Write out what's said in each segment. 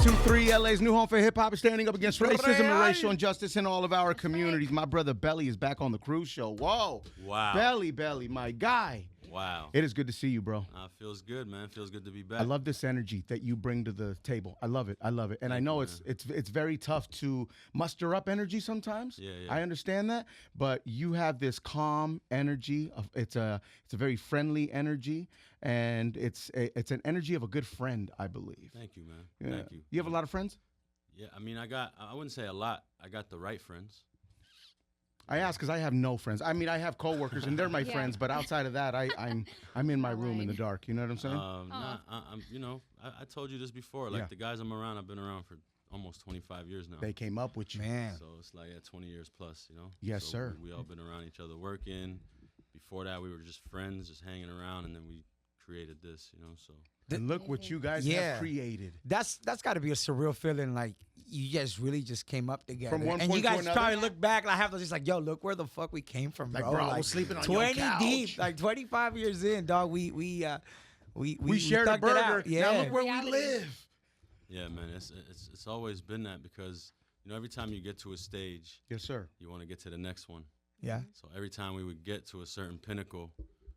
102.3, LA's new home for hip-hop, is standing up against racism and racial injustice in all of our communities. My brother Belly is back on the Cruz Show. Whoa. Wow. Belly, my guy. Wow. It is good to see you, bro. Feels good, man. Feels good to be back. I love this energy that you bring to the table. I love it. And I know it's very tough to muster up energy sometimes. Yeah. I understand that, but you have this calm energy. It's a very friendly energy, and it's an energy of a good friend, I believe. Thank you, man. Yeah. Thank you. You have a lot of friends? Yeah, I mean, I wouldn't say a lot. I got the right friends. I ask because I have no friends. I mean, I have coworkers and they're my friends, but outside of that, I'm in my room in the dark. You know what I'm saying? I told you this before. Like the guys I'm around, I've been around for almost 25 years now. They came up with you, man. So it's like 20 years plus, you know. Yes, so sir. We all been around each other working. Before that, we were just friends, just hanging around, and then we created this, you know. So. And look what you guys have created. That's got to be a surreal feeling. Like you guys really just came up together. From one and point you guys to another? probably look back. I have to just like, yo, look where the fuck we came from, Like, bro. bro, I was sleeping on 20 your couch. deep, like 25 years in, dog. We shared a thugged it burger. out. Yeah. Now look where we live. Yeah, man. It's always been that because you know every time you get to a stage, Yes, sir. you want to get to the next one. Yeah. So every time we would get to a certain pinnacle,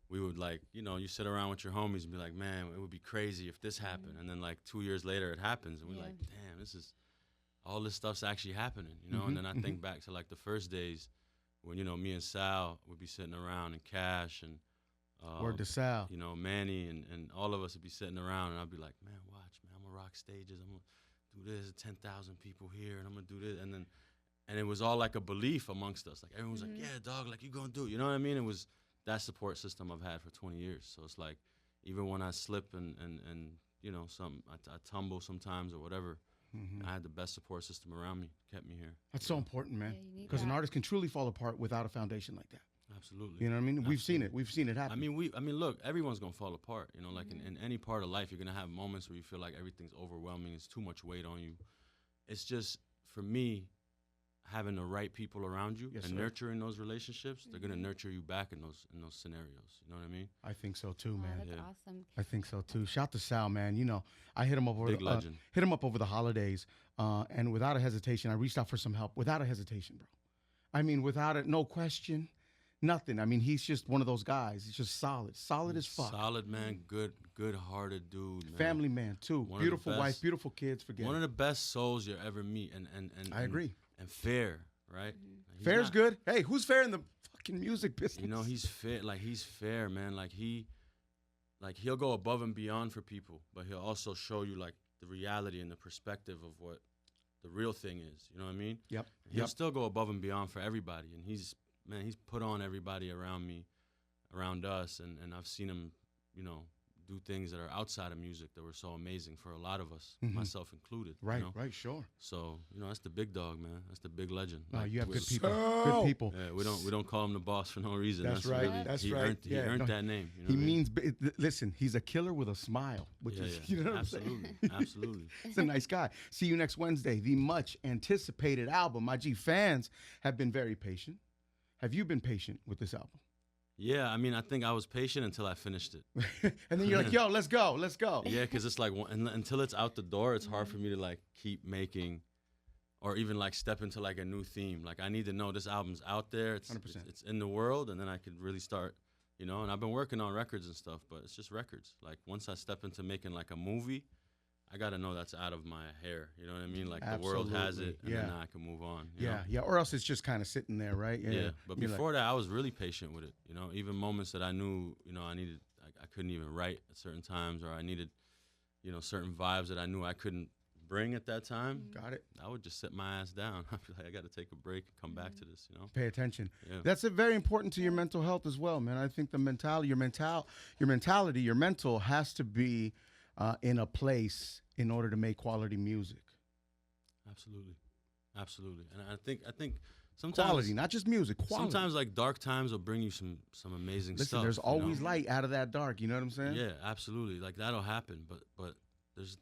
we would you sit around with your homies and be like, man, it would be crazy if this happened. And then like 2 years later it happens and we're like, damn, all this stuff's actually happening, you know? And then I think back to like the first days when, you know, me and Sal would be sitting around and Cash and Word to Sal. you know, Manny and all of us would be sitting around and I'd be like, man, watch, man, I'm gonna rock stages, I'm gonna do this, 10,000 people here and I'm gonna do this. And it was all like a belief amongst us. Like everyone was like, yeah, dog, like you gonna do it. You know what I mean? It was that support system I've had for 20 years. So it's like, even when I slip and you know, I tumble sometimes or whatever, I had the best support system around me, kept me here. That's so important, man. Because an artist can truly fall apart without a foundation like that. Absolutely. You know what I mean? Absolutely. We've seen it happen. I mean, look, everyone's gonna fall apart. You know, like in any part of life, you're gonna have moments where you feel like everything's overwhelming. It's too much weight on you. It's just, for me, having the right people around you and nurturing those relationships, they're gonna nurture you back in those scenarios. You know what I mean? I think so too, man. That's awesome. I think so too. Shout to Sal, man. You know, I hit him up over the holidays, and without a hesitation, I reached out for some help. Without a hesitation, bro. I mean, no question, nothing. I mean, he's just one of those guys. He's just solid as fuck. Solid man, good-hearted dude. Man. Family man too. Beautiful wife, beautiful kids. One of the best souls you'll ever meet, and I agree. And fair, right? Fair's good. Hey, who's fair in the fucking music business? You know, he's fair. Like he's fair, man. He'll go above and beyond for people, but he'll also show you like the reality and the perspective of what the real thing is. You know what I mean? Yep. He'll still go above and beyond for everybody, and he's put on everybody around me, around us, and I've seen him, you know, do things that are outside of music that were so amazing for a lot of us, myself included. Right, you know? right, sure. So, you know, that's the big dog, man. That's the big legend. No, like, you have good people. Good people. Yeah, we don't call him the boss for no reason. That's right. Really, That's he right. He earned that name. You know he what I mean? means. Listen, he's a killer with a smile, which is you know what I'm saying? Absolutely. He's a nice guy. See you next Wednesday. The much anticipated album. My G fans have been very patient. Have you been patient with this album? Yeah, I mean, I think I was patient until I finished it. And then you're like, yo, let's go. Yeah, because it's like, until it's out the door, it's hard for me to like keep making or even like step into like a new theme. Like I need to know this album's out there. It's 100%. It's in the world, and then I could really start, you know, and I've been working on records and stuff, but it's just records. Like once I step into making like a movie, I got to know that's out of my hair. You know what I mean? Like the world has it, and then I can move on. You know? Or else it's just kind of sitting there, right? Yeah. But before that, I was really patient with it. You know, even moments that I knew, you know, I couldn't even write at certain times, or I needed, you know, certain vibes that I knew I couldn't bring at that time. Got it. I would just sit my ass down. I'd be like, I got to take a break and come back to this, you know? Pay attention. Yeah. That's very important to your mental health as well, man. I think your mental has to be in a place in order to make quality music. Absolutely. And I think sometimes quality, not just music, quality. Sometimes like dark times will bring you some amazing stuff. Listen, there's always light out of that dark. You know what I'm saying? Yeah, absolutely. Like that'll happen, but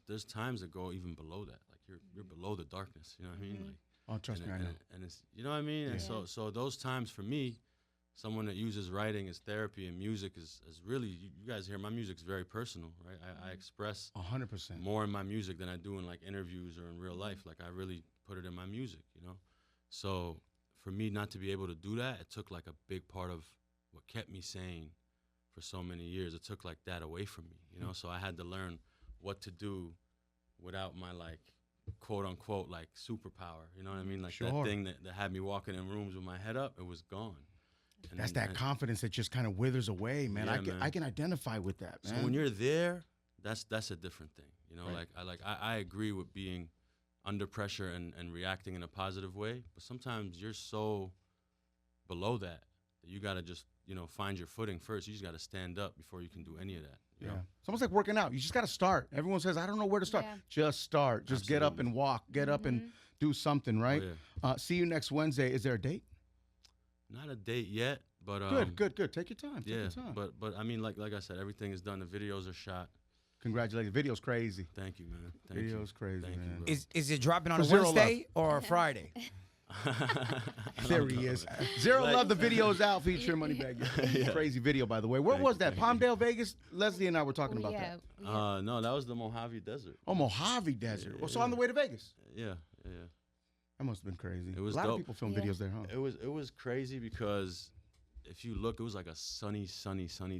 there's times that go even below that. Like you're below the darkness. You know what I mean? Like, oh, trust me, I know. And it's, you know what I mean. And so those times for me, someone that uses writing as therapy and music is really, you guys hear my music's very personal, right? I express 100% more in my music than I do in like interviews or in real life. Like I really put it in my music, you know? So for me not to be able to do that, it took like a big part of what kept me sane for so many years. It took like that away from me, you know? So I had to learn what to do without my like quote unquote like superpower, you know what I mean? Like that thing that had me walking in rooms with my head up, it was gone. And that's that confidence that just kind of withers away, man. Yeah, I can identify with that, man. So when you're there, that's a different thing, you know. Right. I agree with being under pressure and reacting in a positive way, but sometimes you're so below that you gotta just find your footing first. You just gotta stand up before you can do any of that. You know? It's almost like working out. You just gotta start. Everyone says I don't know where to start. Yeah. Just start. Just get up and walk. Get up and do something. Right. Oh, yeah. See you next Wednesday. Is there a date? Not a date yet, but good. Take your time. Take your time. But I mean, like I said, everything is done. The videos are shot. Congratulations. Video's crazy. Thank you, man. Video's crazy, man. Is it dropping on a Wednesday or a Friday? There he is. Zero Love, the video's out featuring MOneybagg Yo. Yeah. Crazy video, by the way. Where was that? Palmdale, Vegas? Leslie and I were talking about that. Yeah. No, that was the Mojave Desert. Oh, Mojave Desert. Well, so on the way to Vegas. Yeah. That must have been crazy. It was a lot of people film videos there, huh? It was crazy because if you look, it was like a sunny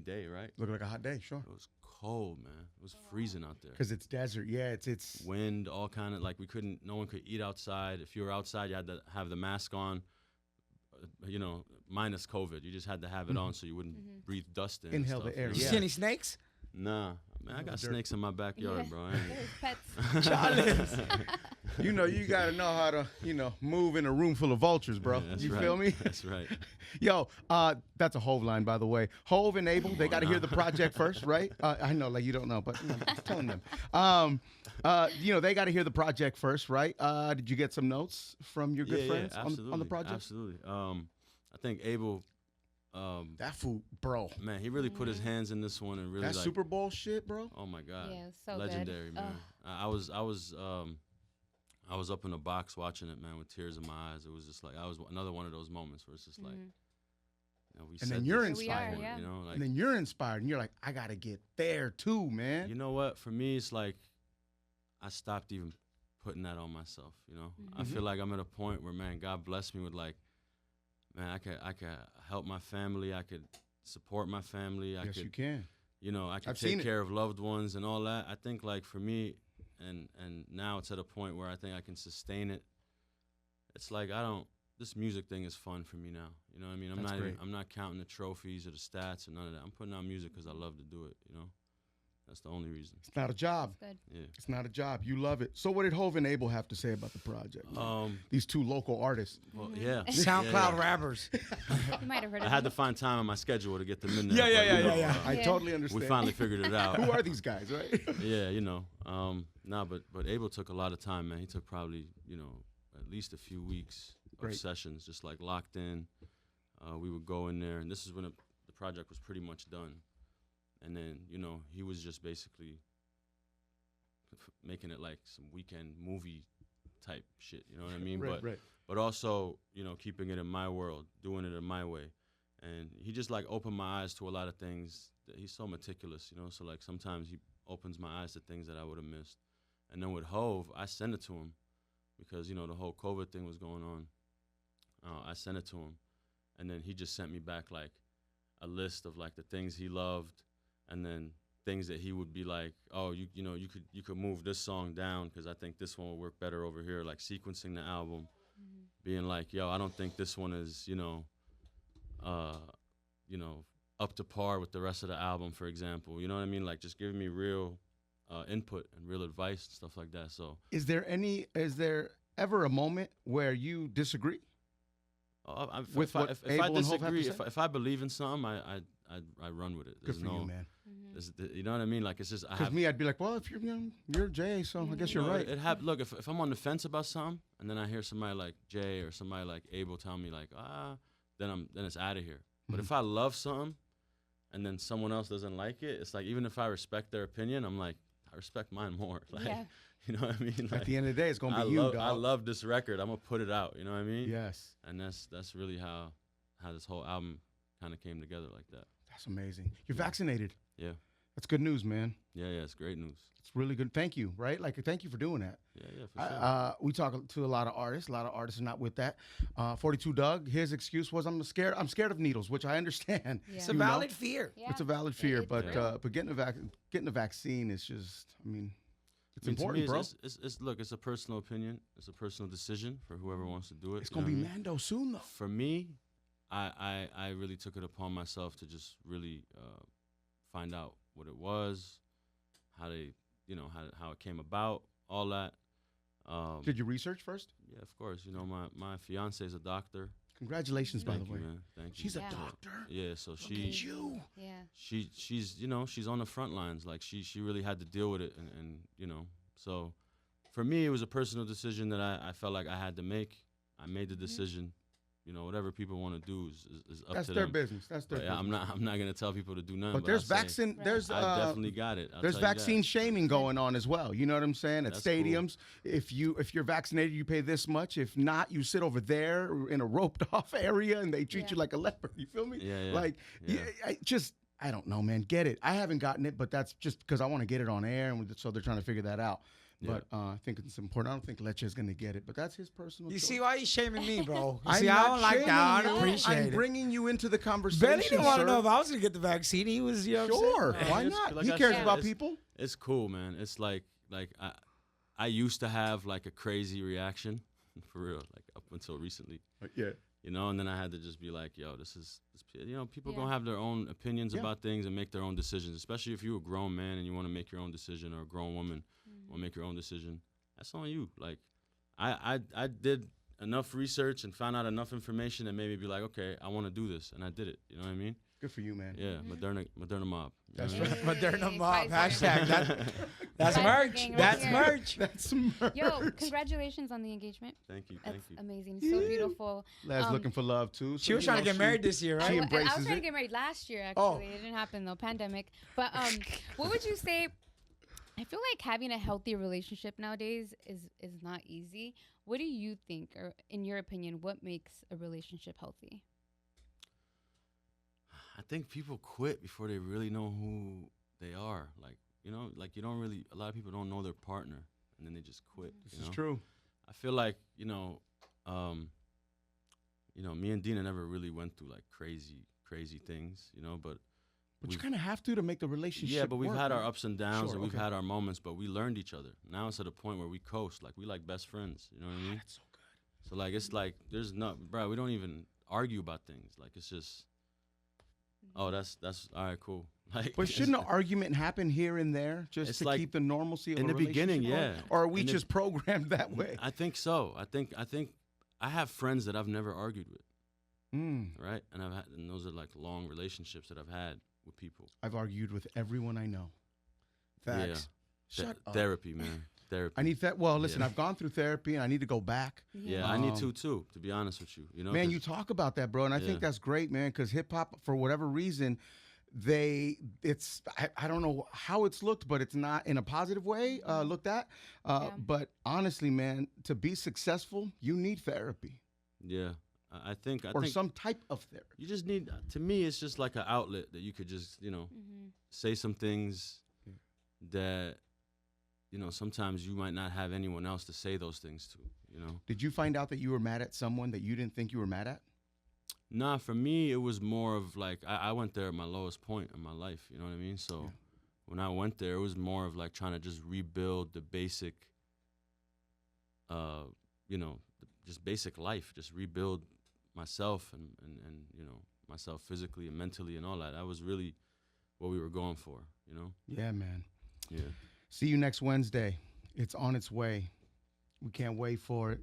day, right? Looked like a hot day, sure. It was cold, man. It was freezing out there. Because it's desert, yeah. It's wind, all kind of like no one could eat outside. If you were outside, you had to have the mask on. Minus COVID, you just had to have it on so you wouldn't breathe dust in. Inhale the air. You see any snakes? Nah, man, I got snakes in my backyard, bro. Pets. You gotta know how to, move in a room full of vultures, bro. Yeah, you feel me? That's right. Yo, that's a Hove line, by the way. Hove and Abel, they gotta hear the project first, right? I know, like you don't know, but I'm telling them. They gotta hear the project first, right? Did you get some notes from your good friends on the project? Absolutely. I think Abel. That fool, bro. Man, he really put his hands in this one and really that Super Bowl shit, bro. Oh my God. Yeah, so legendary, good. man. I was up in the box watching it, man, with tears in my eyes. It was just like I was another one of those moments where it's just like, and then you're inspired, and then you're inspired, and you're like, I gotta get there too, man. You know what? For me, it's like I stopped even putting that on myself. I feel like I'm at a point where, man, God bless me with like. Man, I could help my family. I could support my family. Yes, you can. I could take care of loved ones and all that. I think like for me, and now it's at a point where I think I can sustain it. It's like this music thing is fun for me now. You know what I mean? I'm not counting the trophies or the stats or none of that. I'm putting out music because I love to do it. That's the only reason. It's not a job. That's good. Yeah. It's not a job. You love it. So what did Hove and Abel have to say about the project? These two local artists. Well, yeah. SoundCloud rappers. You might have heard I of had to find time on my schedule to get them in there. Yeah. I totally understand. We finally figured it out. Who are these guys, right? Yeah, but Abel took a lot of time, man. He took probably, at least a few weeks of sessions, just like locked in. We would go in there, and this is when the project was pretty much done. And then, he was just basically making it like some weekend movie type shit, you know what I mean? But also, keeping it in my world, doing it in my way. And he just like opened my eyes to a lot of things. He's so meticulous, so like sometimes he opens my eyes to things that I would have missed. And then with Hove, I sent it to him because, the whole COVID thing was going on. I sent it to him. And then he just sent me back like a list of like the things he loved. And then things that he would be like, oh, you could move this song down because I think this one will work better over here. Like sequencing the album, being like, yo, I don't think this one is, up to par with the rest of the album, for example. You know what I mean? Like just giving me real input and real advice and stuff like that. So, is there ever a moment where you disagree? If I disagree, if I believe in something, I run with it. Good for you, man. You know what I mean? Like it's just because me, I'd be like, well, if you're Jay, so I guess you're right. Look, if I'm on the fence about something, and then I hear somebody like Jay or somebody like Abel tell me like then it's out of here. But if I love something, and then someone else doesn't like it, it's like even if I respect their opinion, I'm like I respect mine more. Like you know what I mean? Like, at the end of the day, it's gonna be you, dog. I love this record. I'm gonna put it out. You know what I mean? Yes. And that's really how this whole album kind of came together like that. That's amazing. You're vaccinated. Yeah. That's good news, man. Yeah, it's great news. It's really good. Thank you, right? Like, thank you for doing that. Yeah, for sure. We talk to a lot of artists. A lot of artists are not with that. 42 Doug, his excuse was, I'm scared of needles, which I understand. Yeah. It's a valid fear. Yeah. It's a valid fear, It is but getting the vaccine is just, I mean, it's important, to me, bro. It's a personal opinion. It's a personal decision for whoever wants to do it. It's gonna be Mando soon, though. For me, I really took it upon myself to just really find out what it was, how they, how it came about, all that. Did you research first? Yeah, of course. My fiance is a doctor. Congratulations, by Thank the you, way. man. Thank you. She's a Yeah. doctor. Yeah, so Look at you. Yeah. she's on the front lines. Like she really had to deal with it, and so for me it was a personal decision that I felt like I had to make. I made the decision. Whatever people want to do is up That's to their them. business. That's their But yeah, business. I'm not gonna tell people to do nothing. But there's I'll say, vaccine. Right. There's I definitely got it. I'll there's tell you that. vaccine shaming going on as well. You know what I'm saying? At That's cool. stadiums, if you're vaccinated, you pay this much. If not, you sit over there in a roped off area and they treat Yeah. you like a leper. You feel me? Yeah. Like, Yeah. I don't know, man. Get it. I haven't gotten it, but that's just because I want to get it on air, and so they're trying to figure that out. Yeah. But I think it's important. I don't think Leche's going to get it, but that's his personal You choice. see why you shaming me, bro? You I'm see, I not don't like that. I shaming don't you. appreciate I'm it. bringing you into the conversation, Benny didn't want sir. to know if I was going to get the vaccine. He was, Sure. upset. Why It's- not? like He I cares said, about it's- people. It's cool, man. It's like I used to have like a crazy reaction for real, like up until recently. Yeah. And then I had to just be like, yo, people Yeah. gonna have their own opinions Yeah. about things and make their own decisions, especially if you're a grown man and you want to make your own decision, or a grown woman want to make your own decision. That's on you. Like, I did enough research and found out enough information that made me be like, okay, I want to do this, and I did it. You know what I mean? Good for you, man. Yeah, Moderna mob. You know That's what I right. mean? Moderna mob. Pfizer. Hashtag. That's Pfizer merch. gang right That's here. merch. That's merch. Yo, congratulations on the engagement. Thank you. That's Thank you. amazing. So beautiful. Lad's looking for love too. So, She was trying to get married this year, She right? I embraces was trying it. to get married last year, actually. Oh. It didn't happen, though. Pandemic. But what would you say? I feel like having a healthy relationship nowadays is not easy. What do you think, or in your opinion, what makes a relationship healthy? I think people quit before they really know who they are. Like you don't really. A lot of people don't know their partner, and then they just quit. This is true. I feel like me and Dina never really went through like crazy things, but But you we've- kind of have to make the relationship. yeah, but we've work, had our right? ups and downs, Sure, and we've okay. had our moments, but we learned each other. Now it's at a point where we coast, like we like best friends. You know what I mean? That's so good. So like it's like there's bro, we don't even argue about things. Like it's just, oh, that's all right, cool. Like, But shouldn't an argument happen here and there just It's to like keep the normalcy of in a the beginning, relationship going? yeah. Or are we In the- just programmed that way? I think so. I think I have friends that I've never argued with, right? And those are like long relationships that I've had with people. I've argued with everyone I know. Facts. Yeah. Shut up. Therapy, man. Therapy. I need that. Well, listen, Yeah. I've gone through therapy and I need to go back. Yeah, I need Um, to be honest with you. Man, 'cause- you talk about that, bro, and I Yeah. think that's great, man, because hip hop, for whatever reason, I don't know how it's looked, but it's not in a positive way looked at. Yeah. But honestly, man, to be successful, you need therapy yeah, I think or some type of therapy. you just need. To me, it's just like an outlet that you could just say some things that sometimes you might not have anyone else to say those things to. Did you find out that you were mad at someone that you didn't think you were mad at? Nah, for me, it was more of like I went there at my lowest point in my life. You know what I mean? So Yeah. when I went there, it was more of like trying to just rebuild the basic, just basic life, just rebuild myself and myself physically and mentally and all that. That was really what we were going for. Yeah, man. Yeah. See you next Wednesday. It's on its way. We can't wait for it.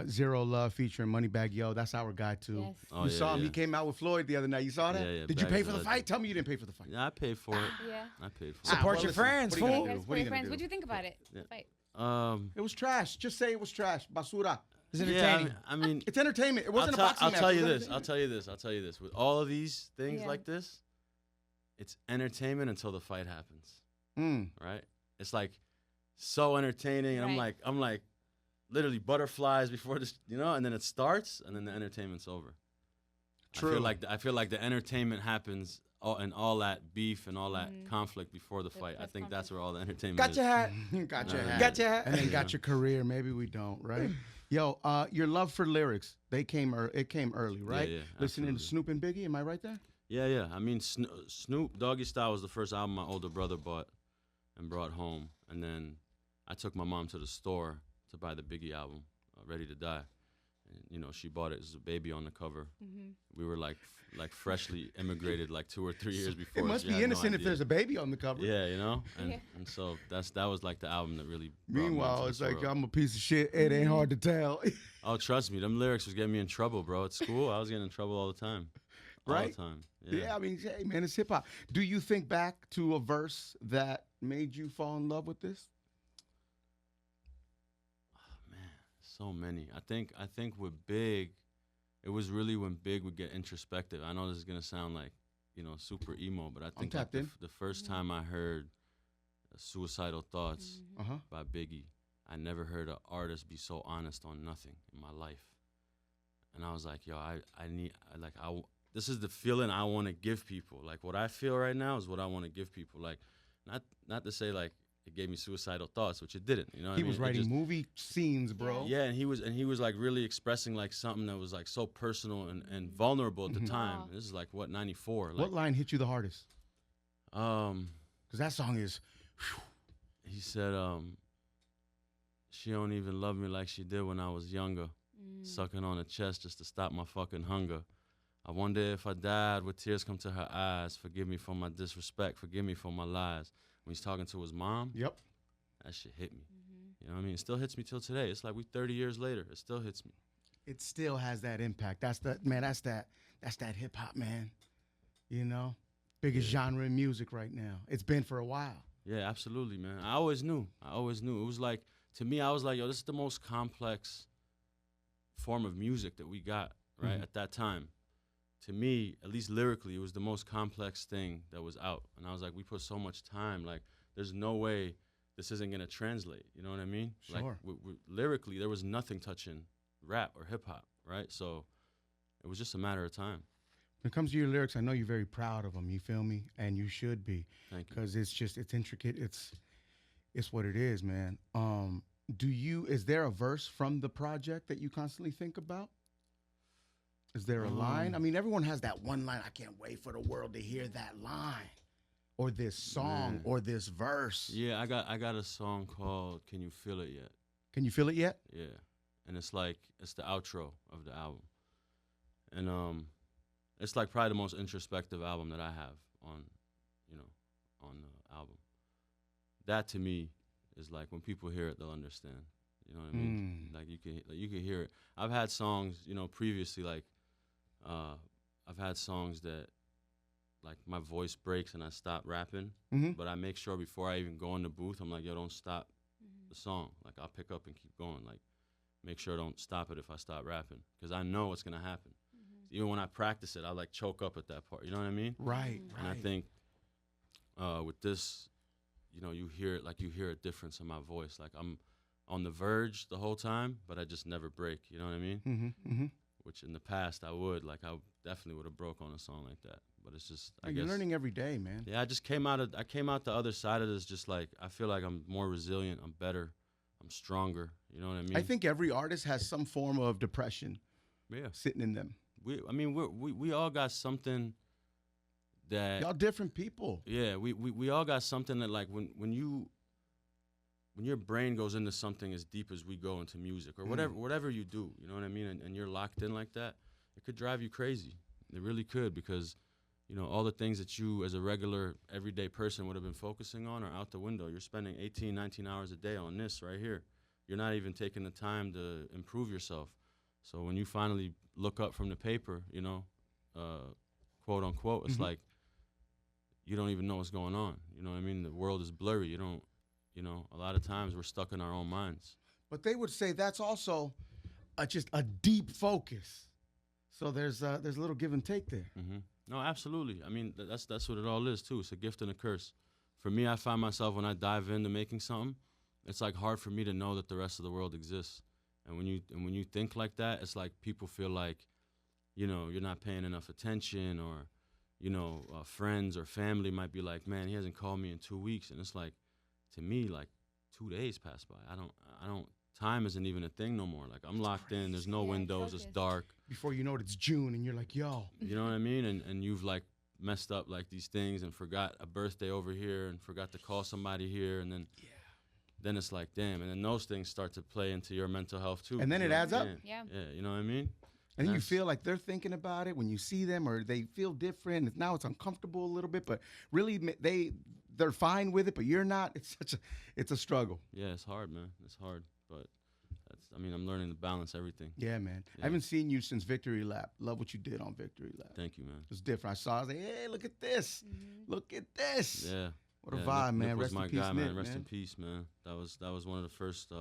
Zero Love featuring MOneybagg Yo. That's our guy too. Yes. Oh, You yeah, saw him. yeah. He came out with Floyd the other night. You saw that? Yeah, yeah, Did you Bag's pay a for the legend. fight? Tell me you didn't pay for the fight. Yeah, I paid for it. Yeah. I paid for Support it. your friends, what are you fool. gonna do? Guys, What are you friends, gonna what do? do you think about it? Yeah. Fight. It was trash. Just say it was trash. Basura. It's Yeah, entertaining. I mean, It's entertainment. It wasn't a I'll boxing match. tell It you was this. I'll entertainment. tell you this. With all of these things Yeah. like this, it's entertainment until the fight happens. Mm. Right? It's like so entertaining, and Right. I'm like literally butterflies before this, and then it starts, and then the entertainment's over. True. I feel like the entertainment happens and all that beef and all that conflict before the fight. I think that's where all the entertainment Got is. your hat. got your hat. Got your hat. And then got your career. Maybe we don't, right? Yo, your love for lyrics, it came early, right? Yeah, Listening absolutely. to Snoop and Biggie, am I right there? Yeah. I mean, Snoop Doggy Style was the first album my older brother bought and brought home. And then I took my mom to the store to buy the Biggie album, Ready to Die. And, she bought it as a baby on the cover. We were like freshly immigrated like 2 or 3 years before. It must She be had no innocent if idea. there's a baby on the cover. Yeah, and so that was like the album that really. brought me Meanwhile, into it's this like world. I'm a piece of shit. It ain't hard to tell. Oh, trust me, them lyrics was getting me in trouble, bro. At school, I was getting in trouble all the time. All Right? the time. Yeah, I mean, hey, man, it's hip hop. Do you think back to a verse that made you fall in love with this? Man, so many. I think with Big, it was really when Big would get introspective. I know this is gonna sound like, super emo, but I think like tapped in. the first time I heard Suicidal Thoughts Uh-huh. by Biggie, I never heard an artist be so honest on nothing in my life. And I was like, yo, this is the feeling I want to give people. Like what I feel right now is what I want to give people. Like, not to say like it gave me suicidal thoughts, which it didn't. You know what He I mean? was It writing just- movie scenes, bro. Yeah, and he was like really expressing like something that was like so personal and vulnerable at the time. Wow. This is like what 94. Like, What line hit you the hardest? um, Because that song is. he said, she don't even love me like she did when I was younger. Sucking on her chest just to stop my fucking hunger. I wonder if I died with tears come to her eyes. Forgive me for my disrespect. Forgive me for my lies. When he's talking to his mom, Yep. that shit hit me. You know what I mean? It still hits me till today. It's like we 30 years later. It still hits me. It still has that impact. That's that hip hop, man. Biggest genre in music right now. It's been for a while. Yeah, absolutely, man. I always knew. It was like, to me, I was like, yo, this is the most complex form of music that we got, right, at that time. To me, at least lyrically, it was the most complex thing that was out. And I was like, we put so much time. Like, there's no way this isn't going to translate. You know what I mean? Sure. Like, lyrically, there was nothing touching rap or hip-hop, right? So it was just a matter of time. When it comes to your lyrics, I know you're very proud of them. You feel me? And you should be. Thank you. Because it's intricate. It's what it is, man. Is there a verse from the project that you constantly think about? Is there a line? I mean, everyone has that one line. I can't wait for the world to hear that line, or this song, or this verse. Yeah, I got a song called "Can You Feel It Yet?" Can you feel it yet? Yeah, and it's the outro of the album, and it's like probably the most introspective album that I have on the album. That to me is like when people hear it, they'll understand. You know what I mean? Like you can hear it. I've had songs, previously like I've had songs that like my voice breaks and I stop rapping, but I make sure before I even go in the booth, I'm like, yo, don't stop the song. Like I'll pick up and keep going. Like make sure don't stop it if I stop rapping, because I know what's gonna happen. Even when I practice it, I like choke up at that part. You know what I mean? Right. And I think with this, you hear a difference in my voice. Like I'm on the verge the whole time, but I just never break. You know what I mean? Which in the past I would. Like I definitely would have broke on a song like that. But it's just I guess You're learning every day, man. Yeah, I came out the other side of this just like I feel like I'm more resilient. I'm better. I'm stronger. You know what I mean? I think every artist has some form of depression sitting in them. We all got something that Y'all different people. Yeah, we all got something that like when your brain goes into something as deep as we go into music or whatever you do, you know what I mean, and you're locked in like that, it could drive you crazy. It really could, because all the things that you as a regular everyday person would have been focusing on are out the window. You're spending 18, 19 hours a day on this right here. You're not even taking the time to improve yourself. So when you finally look up from the paper, quote unquote, it's like you don't even know what's going on. You know what I mean? The world is blurry. You don't, a lot of times we're stuck in our own minds. But they would say that's also just a deep focus. So there's a little give and take there. No, absolutely. I mean, that's what it all is too. It's a gift and a curse. For me, I find myself when I dive into making something, it's like hard for me to know that the rest of the world exists. And when you think like that, it's like people feel like you know, you're not paying enough attention, or, you know, friends or family might be like, man, he hasn't called me in 2 weeks. And it's like, to me, like 2 days pass by. I don't, time isn't even a thing no more. Like, I'm locked in. There's no windows. It's dark. Before you know it, it's June, and you're like, yo. You know what I mean? And you've like messed up like these things and forgot a birthday over here and forgot to call somebody here. And then it's like, damn. And then those things start to play into your mental health too. And then it adds up. Yeah, you know what I mean? And then you feel like they're thinking about it when you see them, or they feel different. Now it's uncomfortable a little bit, but really they're fine with it, but you're not. It's a struggle. Yeah, it's hard, man. It's hard, but I'm learning to balance everything. Yeah, man. Yeah. I haven't seen you since Victory Lap. Love what you did on Victory Lap. Thank you, man. It's different. I was like, hey, look at this. Look at this. Yeah. What a vibe, man. Nip was Rest my in peace, guy, Nip, man. Rest in peace, man. That was one of the first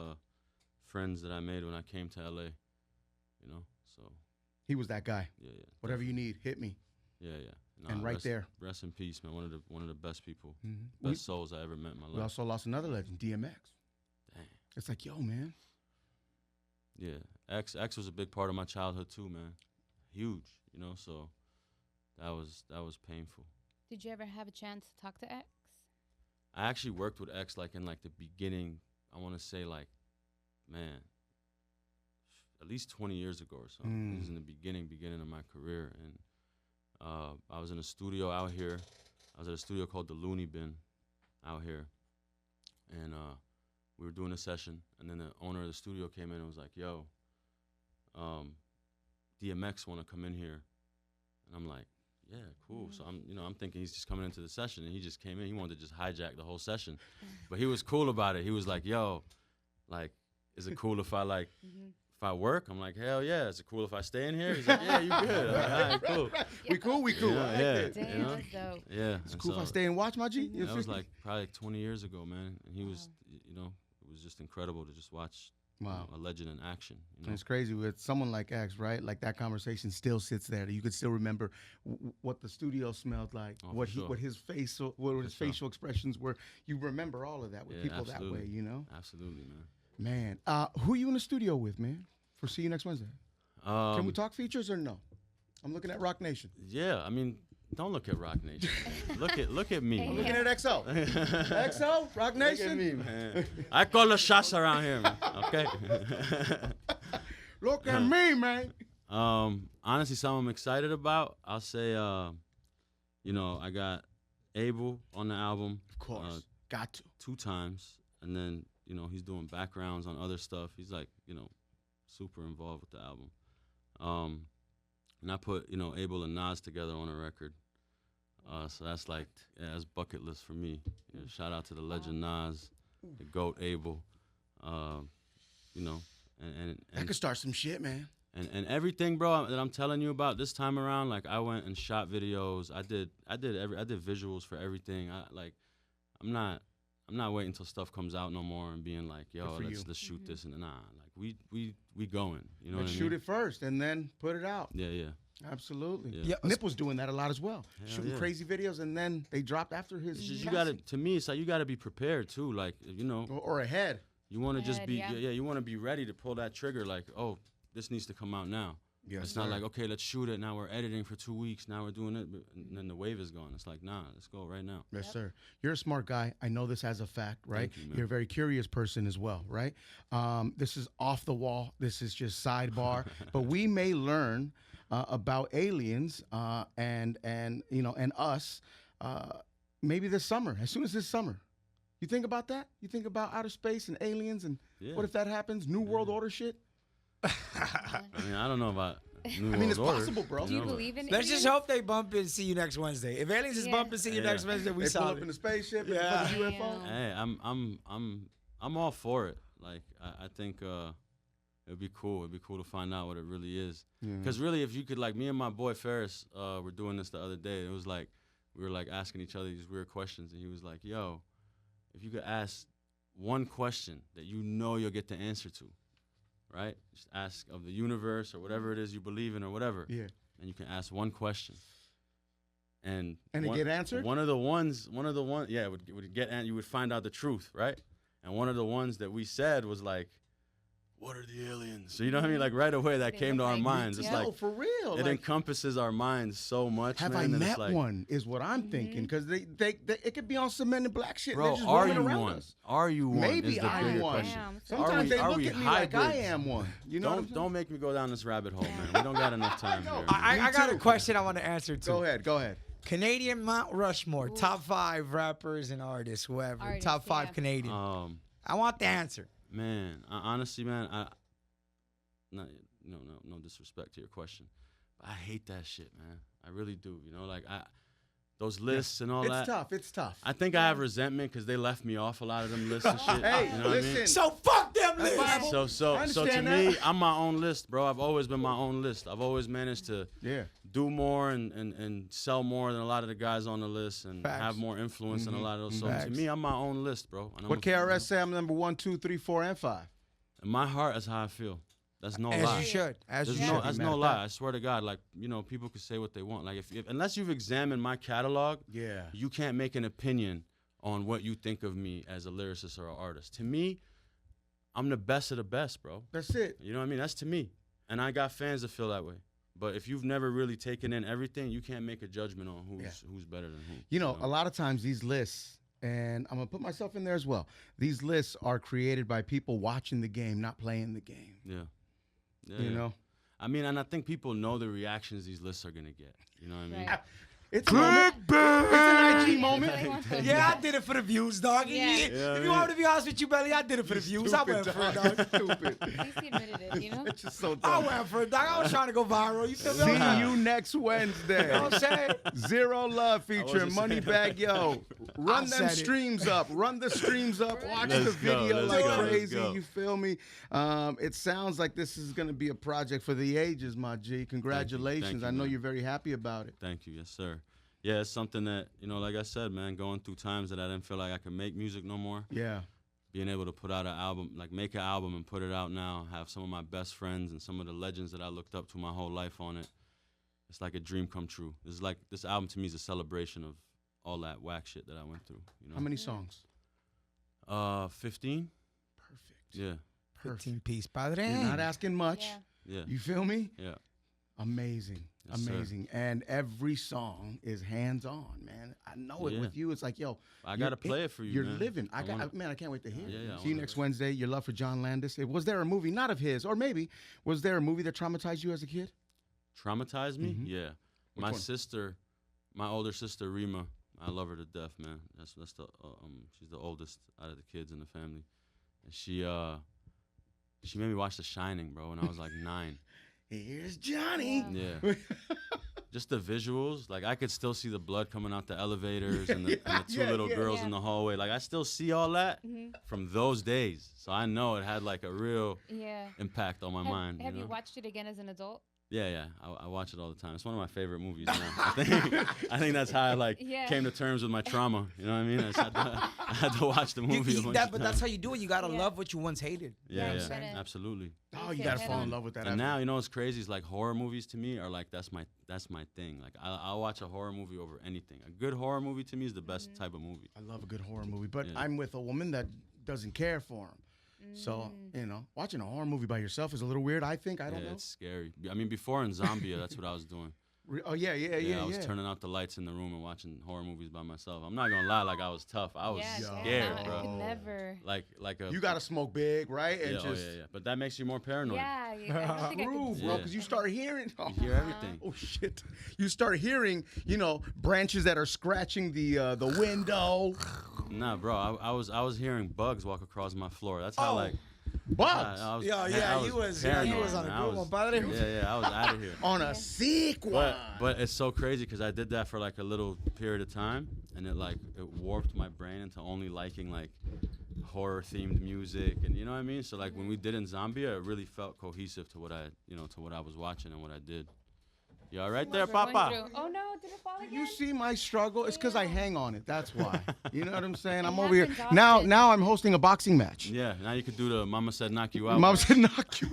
friends that I made when I came to LA. You know, so. He was that guy. Yeah. Whatever you need, hit me. Yeah. Nah, and there. Rest in peace, man. One of the best people, Mm-hmm. best souls I ever met in my life. We also lost another legend, DMX. Dang. It's like, yo, man. Yeah, X was a big part of my childhood too, man. Huge, you know. So that was painful. Did you ever have a chance to talk to X? I actually worked with X like in like the beginning. I want to say like, man, at least 20 years ago or something. It was in the beginning of my career, and I was in a studio out here. I was at a studio called the Looney Bin out here, and we were doing a session, and then the owner of the studio came in and was like, yo, DMX want to come in here. And I'm like, yeah, cool. So I'm thinking he's just coming into the session, and he just came in. He wanted to just hijack the whole session. But he was cool about it. He was like, yo, like, is it cool if I like, if I work? I'm like, hell yeah. Is it cool if I stay in here? He's like, yeah, you good. I'm like, all right, cool. We cool. Yeah. Damn, that's dope. Yeah. It's cool if I stay and watch my G. That was like probably like 20 years ago, man. And he was, you know, it was just incredible to just watch a legend in action. You know? It's crazy with someone like X, right? Like that conversation still sits there. You could still remember what the studio smelled like, what his facial expressions were. You remember all of that with people that way, you know? Absolutely, man. Man, who are you in the studio with, man? For See You Next Wednesday. Can we talk features or no? I'm looking at Rock Nation. Yeah, I mean, don't look at Rock Nation. look at me. I'm looking at XO. XO, Rock Nation. Look at me, man. I call the shots around here, man. Okay. Look at me, man. Honestly, something I'm excited about. I'll say, you know, I got Abel on the album. Of course, got to 2 times, and then you know he's doing backgrounds on other stuff. He's like, you know, super involved with the album. And I put, you know, Abel and Nas together on a record. So that's like, that's bucket list for me. Yeah, shout out to the legend Nas, the GOAT Abel. You know, and that could start some shit, man. And everything, bro, that I'm telling you about this time around, like I went and shot videos. I did visuals for everything. I'm not waiting until stuff comes out no more and being like, yo, let's shoot this, and nah, like we going. You know what I mean? Shoot it first and then put it out. Yeah. Absolutely. Yeah. Nip was doing that a lot as well. Shooting crazy videos, and then they dropped after his. It's just, to me, it's like you gotta be prepared too. Like, you know, or ahead. You want to just be you want to be ready to pull that trigger. Like, oh, this needs to come out now. Yes, it's not like, okay, let's shoot it. Now we're editing for 2 weeks. Now we're doing it, and then the wave is gone. It's like, nah, let's go right now. Yes, sir. You're a smart guy. I know this as a fact, right? Thank you, man. You're a very curious person as well, right? This is off the wall. This is just sidebar. But we may learn about aliens and you know, and us maybe this summer. As soon as this summer. You think about that? You think about outer space and aliens and what if that happens? New World Order shit? I mean, I don't know about New it's World Order. possible, bro. Do you believe in Let's aliens? just hope they bump and See You Next Wednesday. If aliens is bumping See You Next Wednesday, we they saw pull up in the spaceship and the UFO. Hey, I'm all for it. Like, I think it'd be cool. It'd be cool to find out what it really is. Because really, if you could, like, me and my boy Ferris were doing this the other day. It was like we were like asking each other these weird questions, and he was like, "Yo, if you could ask one question that you know you'll get the answer to, right? Just ask of the universe or whatever it is you believe in or whatever. Yeah. And you can ask one question. And it get answered? One of the ones, yeah, it would get, and you would find out the truth, right? And one of the ones that we said was like, what are the aliens? So you know what I mean? Like right away that came to our minds. It's like for real. it encompasses our minds so much. Have man, I met like, one? Is what I'm thinking, because they it could be on some Men in Black shit. bro, They're just are roaming you around one? us. Are you one? Maybe is the I'm bigger one. question. Sometimes they are look we at me like I hybrids? am one. You know? Don't make me go down this rabbit hole, man. We don't got enough time here. I got a question I want to answer too. Go ahead. Canadian Mount Rushmore, top 5 rappers and artists, whoever. Top 5 Canadian. I want the answer. Man, honestly, man, no disrespect to your question, but I hate that shit, man. I really do. You know, like those lists and all that. It's tough. I think I have resentment because they left me off a lot of them lists and shit. Hey, you know what I mean? So fuck them lists. So to me, I'm my own list, bro. I've always been my own list. I've always managed to do more and sell more than a lot of the guys on the list and have more influence than a lot of those. So to me, I'm my own list, bro. And what KRS say? I'm number 1, 2, 3, 4, and 5. In my heart, that's how I feel. That's no As lie. you should. That's no lie. I swear to God, like, you know, people can say what they want. Like, if unless you've examined my catalog, you can't make an opinion on what you think of me as a lyricist or an artist. To me, I'm the best of the best, bro. That's it. You know what I mean? That's to me. And I got fans that feel that way. But if you've never really taken in everything, you can't make a judgment on who's better than who. You know, a lot of times these lists, and I'm going to put myself in there as well, these lists are created by people watching the game, not playing the game. You know? I mean, and I think people know the reactions these lists are going to get. You know what I mean? Right. It's an IG moment. Yeah, I did it for the views, dog. If you want me to be honest with you, Belly, I did it for the views. I went for it, dog. Stupid. At least he admitted it, you know? It's just so I dumb. went for it, dog. I was trying to go viral. You feel me? See you next Wednesday. You know what I'm saying? Zero Love featuring Moneybagg Yo. Run them said it. streams up. Run the streams up. Watch Let's the go, video let's like go, let's crazy. go. You feel me? It sounds like this is going to be a project for the ages, my G. Congratulations. Thank you, I know man. you're very happy about it. Thank you. Yes, sir. Yeah, it's something that, you know, like I said, man, going through times that I didn't feel like I could make music no more. Yeah. Being able to put out an album, like make an album and put it out now, have some of my best friends and some of the legends that I looked up to my whole life on it. It's like a dream come true. This album to me is a celebration of all that whack shit that I went through. You know? How many songs? 15. Perfect. Yeah. 15 piece, padre. You're not asking much. Yeah. You feel me? Yeah. Amazing. Yes, amazing. And every song is hands-on, man. I know it with you. It's like, yo, I got to play it for you, You're man. living. I can't wait to hear it. Yeah, See you next Wednesday. Your love for John Landis. Was there a movie, not of his, or maybe, was there a movie that traumatized you as a kid? Traumatized me? Mhm. Yeah. Which My one? sister, my older sister, Rima, I love her to death, man. That's the she's the oldest out of the kids in the family. And she made me watch The Shining, bro, when I was like 9. Here's Johnny. Yeah. Just the visuals, like I could still see the blood coming out the elevators and the two little girls in the hallway. Like I still see all that from those days. So I know it had like a real impact on my mind. Have you watched it again as an adult? Yeah. I watch it all the time. It's one of my favorite movies now. I think that's how I came to terms with my trauma. You know what I mean? I had to watch the movie a bunch of But times. that's how you do it. You gotta love what you once hated. Yeah, Yeah. absolutely. Oh, you gotta fall in love with that. And now, you know what's crazy is like horror movies to me are like that's my thing. Like I'll watch a horror movie over anything. A good horror movie to me is the best type of movie. I love a good horror movie, but Yeah. I'm with a woman that doesn't care for them. So, you know, watching a horror movie by yourself is a little weird, I think. I don't know. It's scary. I mean, before in Zambia, that's what I was doing. Oh, yeah. I was turning out the lights in the room and watching horror movies by myself. I'm not gonna lie, like I was tough. I was scared, I bro. could never. Like a. You gotta smoke big, right? And yeah. But that makes you more paranoid. Yeah, I don't think I True, could. bro, because you start hearing. You hear everything. Oh shit! You start hearing, you know, branches that are scratching the window. Nah, bro. I was hearing bugs walk across my floor. That's how like. Bugs. I was you was on a good one, padre. Yeah, I was out of here. On a sick one. But it's so crazy because I did that for like a little period of time, and it warped my brain into only liking like horror themed music, and you know what I mean. So like when we did in Zambia, it really felt cohesive to what I was watching and what I did. You all right there, Papa? Oh no, did it fall again? You see my struggle? It's because I hang on it. That's why. You know what I'm saying? I'm It over here happens now. often. Now I'm hosting a boxing match. Yeah. Now you could do the Mama Said Knock You Out. Mom said knock you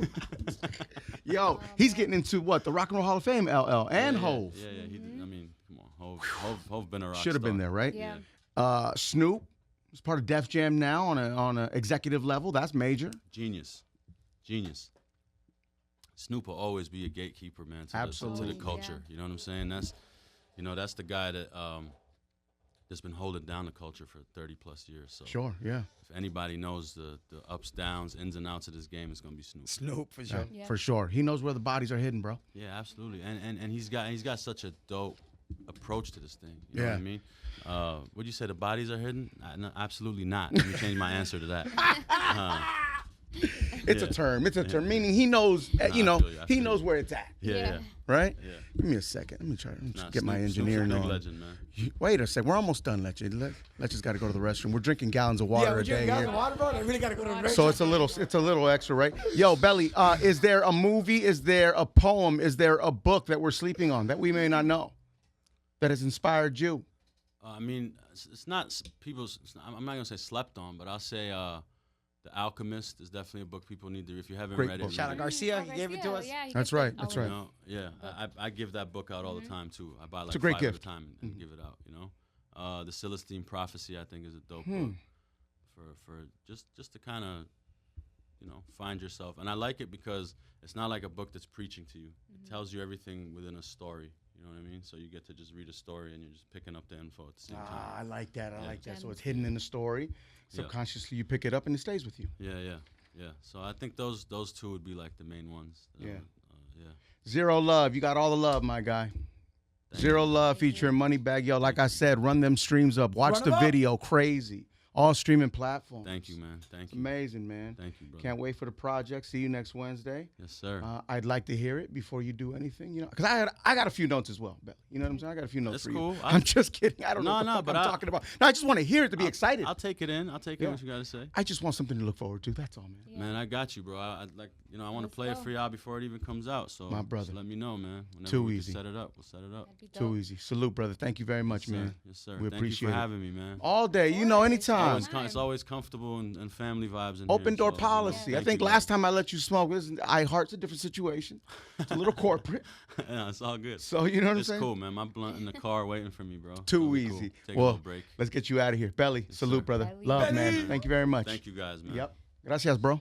out. Yo, he's getting into what? The Rock and Roll Hall of Fame, LL, and Hove. Yeah. He did. I mean, come on, Hove been a rock Should have been star. there, right? Yeah. Snoop is part of Def Jam now on a executive level. That's major. Genius. genius. Snoop will always be a gatekeeper, man, to the culture. You know what I'm saying? That's the guy that that's been holding down the culture for 30 plus years. So sure, yeah. If anybody knows the ups, downs, ins and outs of this game, it's gonna be Snoop. Snoop for sure. Yeah. For sure. He knows where the bodies are hidden, bro. Yeah, absolutely. And he's got such a dope approach to this thing. You know what I mean? Would you say the bodies are hidden? No, absolutely not. Let me change my answer to that. It's a term. It's a term. Meaning he knows, he knows where it's at. Yeah. Right? Yeah. Give me a second. Let me try to get my Snoop's engineer a big on. legend, man. Wait a sec. We're almost done, Letchy. Letchy's got to go to the restroom. We're drinking gallons of water a day here. Water, bro. I really got to go to the restroom. So it's a little extra, right? Yo, Belly, is there a movie? Is there a poem? Is there a book that we're sleeping on that we may not know that has inspired you? I mean, it's not people's. I'm not gonna say slept on, but I'll say The Alchemist is definitely a book people need to read. If you haven't read it, Shout out Garcia, he gave it to us. Yeah, That's right. I give that book out all the time too. I buy like a great 5 gift. at a time and give it out. The Celestine Prophecy I think is a dope book for just to kind of find yourself. And I like it because it's not like a book that's preaching to you. It tells you everything within a story. You know what I mean? So you get to just read a story and you're just picking up the info at the same time. I like that. I like that. So it's hidden in the story. Subconsciously you pick it up and it stays with you. Yeah. So I think those two would be like the main ones. Zero Love. You got all the love, my guy. Zero Love featuring MOneybagg Yo. Like I said, run them streams up. Watch the video. Crazy. All streaming platforms. Thank you, man. Thank you. Amazing, man. Thank you, bro. Can't wait for the project. See you next Wednesday. Yes, sir. I'd like to hear it before you do anything, because I got a few notes as well, Belly. You know what I'm saying? I got a few notes for cool. you. I'm just kidding. I don't know what the fuck I'm talking about. No, I just want to hear it to be excited. I'll take it in. I'll take in what you got to say. I just want something to look forward to. That's all, man. Yeah. Man, I got you, bro. I want to play it for y'all before it even comes out. So, my brother. So let me know, man. Whenever Too we easy. Set it up. We'll set it up. Too easy. Salute, brother. Thank you very much, man. Yes, sir. We appreciate you for having me, man. All day. Anytime. It's always comfortable and family vibes. Open here, door policy. I think last time I let you smoke, iHeart's a different situation. It's a little corporate. Yeah, it's all good. So you know what I'm saying? It's cool, man. My blunt in the car waiting for me, bro. Too easy. Cool. Take a little break. Let's get you out of here. Belly, salute, brother. Belly. Love, man. Thank you very much. Thank you, guys, man. Yep. Gracias, bro.